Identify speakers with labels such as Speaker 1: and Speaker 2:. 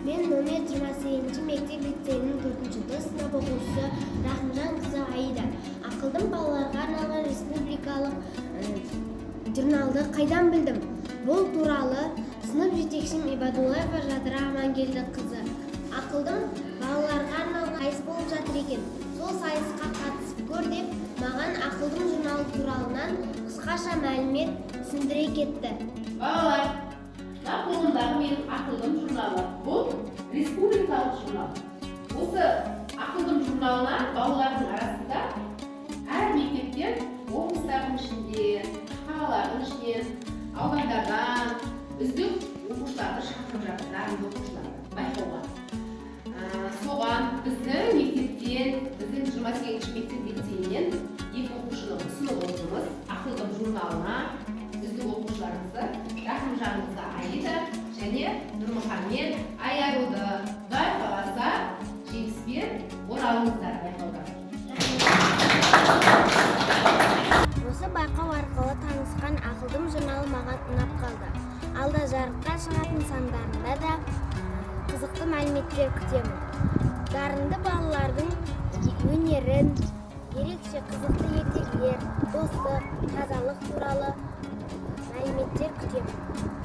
Speaker 1: Мен номер 28 мектеп лицейінің 4-ші сынып оқушысы Рахымжан қызы Аида. Ақылдым балаларға арналған республикалық журналды қайдан білдім? Бұл туралы сынып жетекшім Ибадуллаева Жадыра Амангелді қызы. Ақылдым балаларға арналған сайыс болып жатыр екен. Сол сайысқа қатысып көр деп, маған Ақылдым журналы туралынан қысқаша мәлімет түсіндіре кетті.
Speaker 2: Балалар, қолымдағы менің Ақылдым журналы. Бұл республикалық журнал. Осы Ақылдым журналына балалардың арасында әр мектептен, облыстардың ішінде, қалалардың ішінен, аудандардан үздік оқушыларды шақырып жатыр, дарынды оқушыларды байқауға. Соған біздің мектептен, біздің 28-ші мектеп лицейінен 2 оқушыны ұсынып отырмыз. Ақылдым журналына үздік оқушыларымызды Рахымжан қызы Аида және Нұрмұхамед Аяруды. Құдай қаласа жеңіспен оралыңыздар байқауға.
Speaker 1: Осы байқау арқылы танысқан Ақылдым журналы маған ұнап қалды. Алда жарыққа шығатын сандарында да қызықты мәліметтер күтемін. Дарынды балалардың өнерін, ерекше қызықты ертегілер, достық, тазалық туралы мәліметтер күтемін.